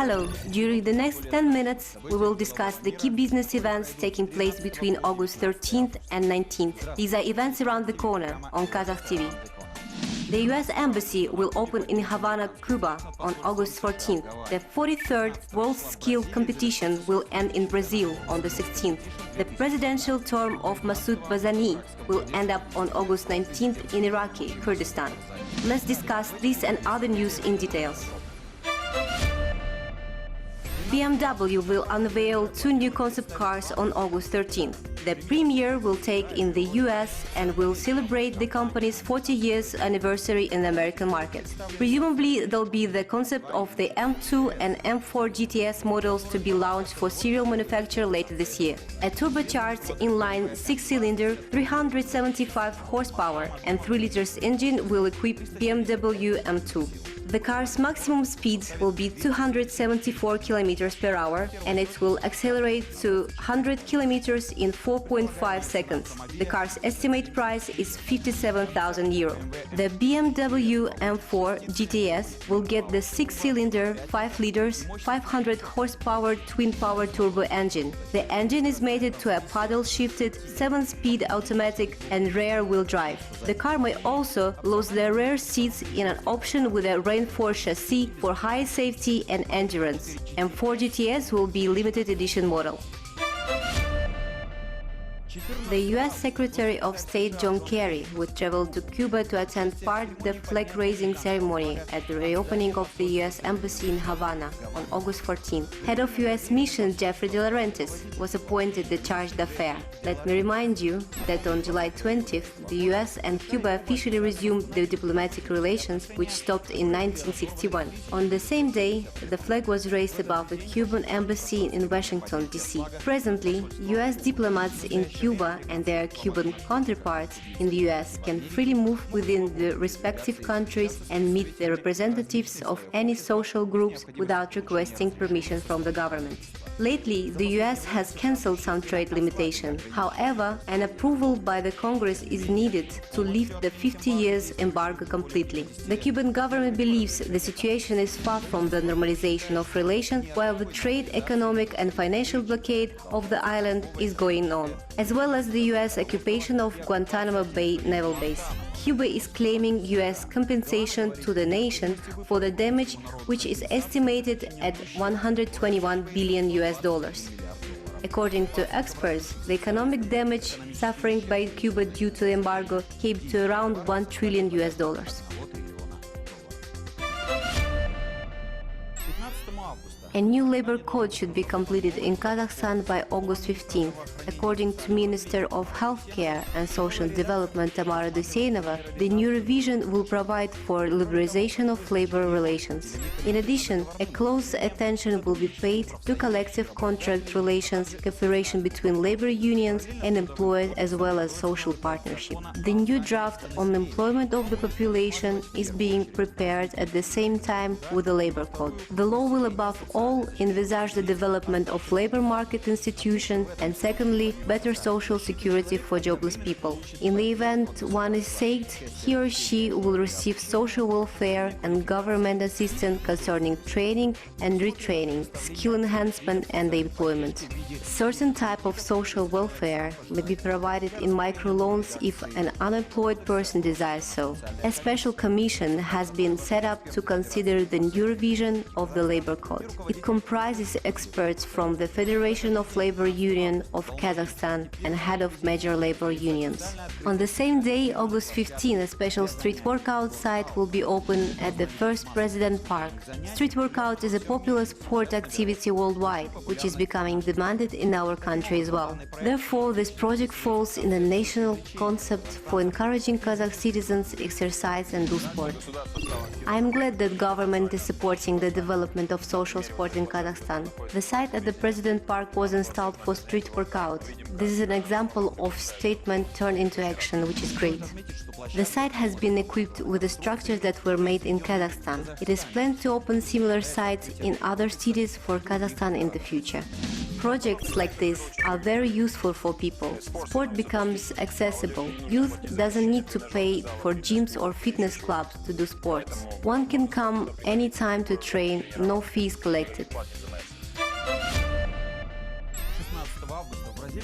Hello, during the next 10 minutes, we will discuss the key business events taking place between August 13th and 19th. These are events around the corner on Kazakh TV. The U.S. Embassy will open in Havana, Cuba on August 14th. The 43rd WorldSkills competition will end in Brazil on the 16th. The presidential term of Masoud Barzani will end up on August 19th in Iraqi Kurdistan. Let's discuss this and other news in details. BMW will unveil 2 new concept cars on August 13th. The premiere will take in the US and will celebrate the company's 40 years anniversary in the American market. Presumably, there'll be the concept of the M2 and M4 GTS models to be launched for serial manufacture later this year. A turbocharged inline 6-cylinder, 375 horsepower and 3 liters engine will equip BMW M2. The car's maximum speed will be 274 km per hour and it will accelerate to 100 km in 4.5 seconds. The car's estimated price is €57,000. The BMW M4 GTS will get the 6-cylinder, 5 liters, 500 horsepower twin-power turbo engine. The engine is mated to a paddle-shifted 7-speed automatic and rear-wheel drive. The car may also lose the rear seats in an option with a reinforced chassis for high safety and endurance. M4 GTS will be limited edition model. The U.S. Secretary of State John Kerry would travel to Cuba to attend part of the flag-raising ceremony at the reopening of the U.S. Embassy in Havana on August 14th. Head of U.S. mission Jeffrey De Laurentiis was appointed the charge d'affaires. Let me remind you that on July 20th, the U.S. and Cuba officially resumed their diplomatic relations, which stopped in 1961. On the same day, the flag was raised above the Cuban embassy in Washington, D.C. Presently, U.S. diplomats in Cuba and their Cuban counterparts in the US can freely move within the respective countries and meet the representatives of any social groups without requesting permission from the government. Lately, the US has cancelled some trade limitations. However, an approval by the Congress is needed to lift the 50 years embargo completely. The Cuban government believes the situation is far from the normalization of relations, while the trade, economic and financial blockade of the island is going on, as well as the US occupation of Guantanamo Bay Naval Base. Cuba is claiming US compensation to the nation for the damage, which is estimated at $121 billion. According to experts, the economic damage suffering by Cuba due to the embargo came to around $1 trillion. A new labor code should be completed in Kazakhstan by August 15th. According to Minister of Healthcare and Social Development Tamara Duseynova, the new revision will provide for liberalization of labor relations. In addition, a close attention will be paid to collective contract relations, cooperation between labor unions and employers, as well as social partnership. The new draft on employment of the population is being prepared at the same time with the labor code. The law will above all envisage the development of labor market institutions and secondly, better social security for jobless people. In the event one is sacked, he or she will receive social welfare and government assistance concerning training and retraining, skill enhancement and employment. Certain type of social welfare may be provided in microloans if an unemployed person desires so. A special commission has been set up to consider the new revision of the labor code. It comprises experts from the Federation of Labor Union of Kazakhstan and head of major labor unions. On the same day, August 15, a special street workout site will be open at the first President Park. Street workout is a popular sport activity worldwide, which is becoming demanded in our country as well. Therefore, this project falls in the national concept for encouraging Kazakh citizens to exercise and do sport. I am glad that government is supporting the development of social sport in Kazakhstan. The site at the President Park was installed for street workout. This is an example of statement turned into action, which is great. The site has been equipped with the structures that were made in Kazakhstan. It is planned to open similar sites in other cities for Kazakhstan in the future. Projects like this are very useful for people. Sport becomes accessible. Youth doesn't need to pay for gyms or fitness clubs to do sports. One can come anytime to train, no fees collected.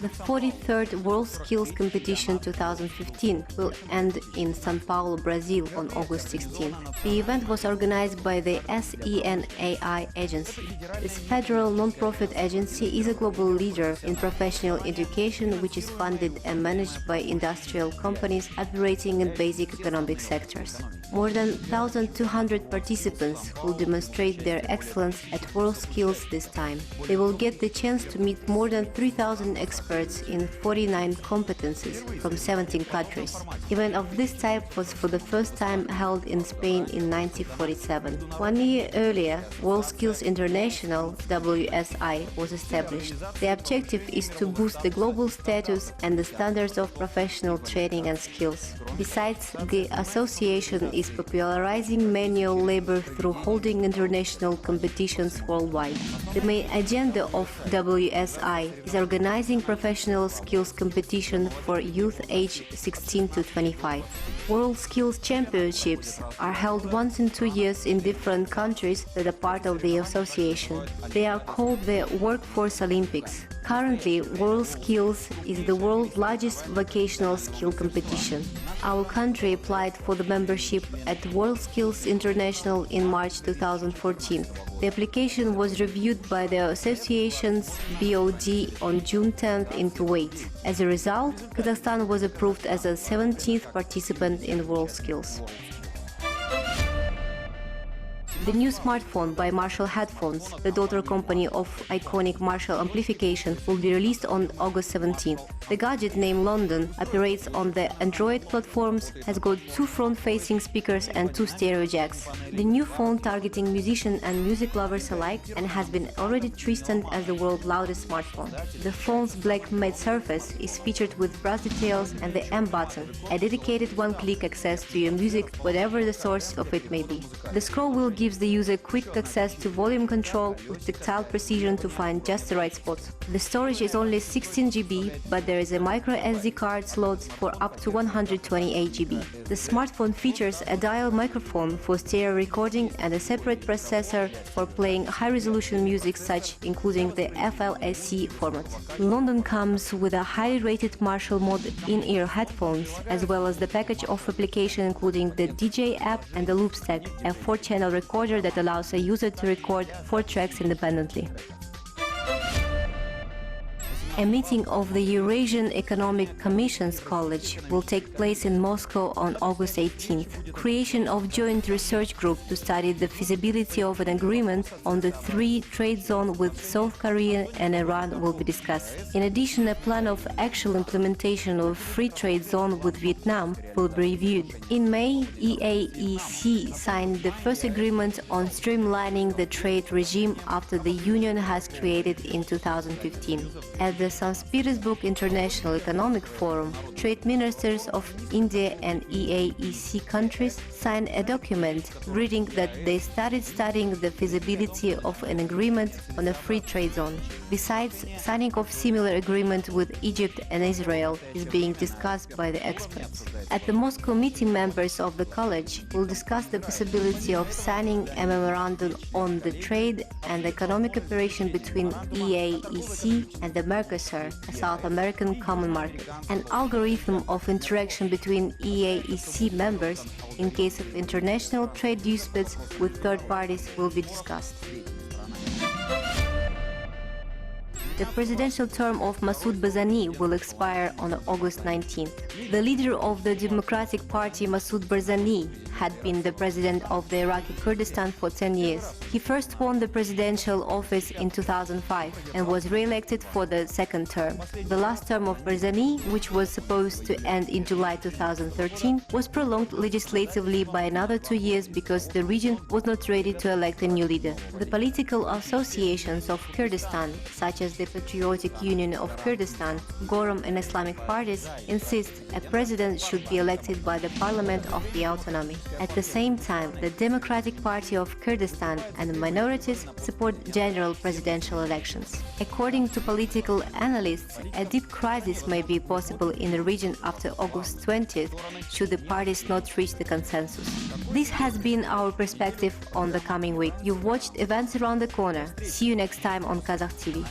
The 43rd WorldSkills Competition 2015 will end in São Paulo, Brazil on August 16th. The event was organized by the SENAI agency. This federal non-profit agency is a global leader in professional education, which is funded and managed by industrial companies operating in basic economic sectors. More than 1,200 participants will demonstrate their excellence at WorldSkills this time. They will get the chance to meet more than 3,000 experts in 49 competencies from 17 countries. Event of this type was for the first time held in Spain in 1947. 1 year earlier, WorldSkills International (WSI) was established. The objective is to boost the global status and the standards of professional training and skills. Besides, the association is popularizing manual labor through holding international competitions worldwide. The main agenda of WSI is organizing professional skills competition for youth aged 16 to 25. World Skills Championships are held once in 2 years in different countries that are part of the association. They are called the Workforce Olympics. Currently, WorldSkills is the world's largest vocational skill competition. Our country applied for the membership at WorldSkills International in March 2014. The application was reviewed by the association's BOD on June 10th in Kuwait. As a result, Kazakhstan was approved as a 17th participant in WorldSkills. The new smartphone by Marshall Headphones, the daughter company of iconic Marshall Amplification, will be released on August 17th. The gadget named London operates on the Android platforms, has got 2 front-facing speakers and 2 stereo jacks. The new phone targeting musicians and music lovers alike and has been already christened as the world's loudest smartphone. The phone's black matte surface is featured with brass details and the M button, a dedicated one-click access to your music, whatever the source of it may be. The scroll wheel gives the user quick access to volume control with tactile precision to find just the right spot. The storage is only 16 GB, but there is a micro SD card slot for up to 128 GB. The smartphone features a dial microphone for stereo recording and a separate processor for playing high-resolution music such including the FLAC format. London comes with a highly rated Marshall mod in-ear headphones, as well as the package of application including the DJ app and the loop stack, a 4-channel recorder that allows a user to record 4 tracks independently. A meeting of the Eurasian Economic Commission's College will take place in Moscow on August 18th. Creation of joint research group to study the feasibility of an agreement on the free trade zone with South Korea and Iran will be discussed. In addition, a plan of actual implementation of free trade zone with Vietnam will be reviewed. In May, EAEC signed the first agreement on streamlining the trade regime after the Union has created in 2015. At the St. Petersburg International Economic Forum, trade ministers of India and EAEC countries signed a document reading that they started studying the feasibility of an agreement on a free trade zone. Besides, signing of similar agreement with Egypt and Israel is being discussed by the experts. At the Moscow meeting, members of the college will discuss the possibility of signing a memorandum on the trade and economic cooperation between EAEC and the Mercosur, a South American common market. An algorithm of interaction between EAEC members in case of international trade disputes with third parties will be discussed. The presidential term of Masoud Barzani will expire on August 19th. The leader of the Democratic Party, Masoud Barzani, had been the president of the Iraqi Kurdistan for 10 years. He first won the presidential office in 2005 and was re-elected for the second term. The last term of Barzani, which was supposed to end in July 2013, was prolonged legislatively by another 2 years because the region was not ready to elect a new leader. The political associations of Kurdistan, such as the Patriotic Union of Kurdistan, Gorum and Islamic parties insist a president should be elected by the Parliament of the Autonomy. At the same time, the Democratic Party of Kurdistan and minorities support general presidential elections. According to political analysts, a deep crisis may be possible in the region after August 20th should the parties not reach the consensus. This has been our perspective on the coming week. You've watched Events Around the Corner. See you next time on Kazakh TV.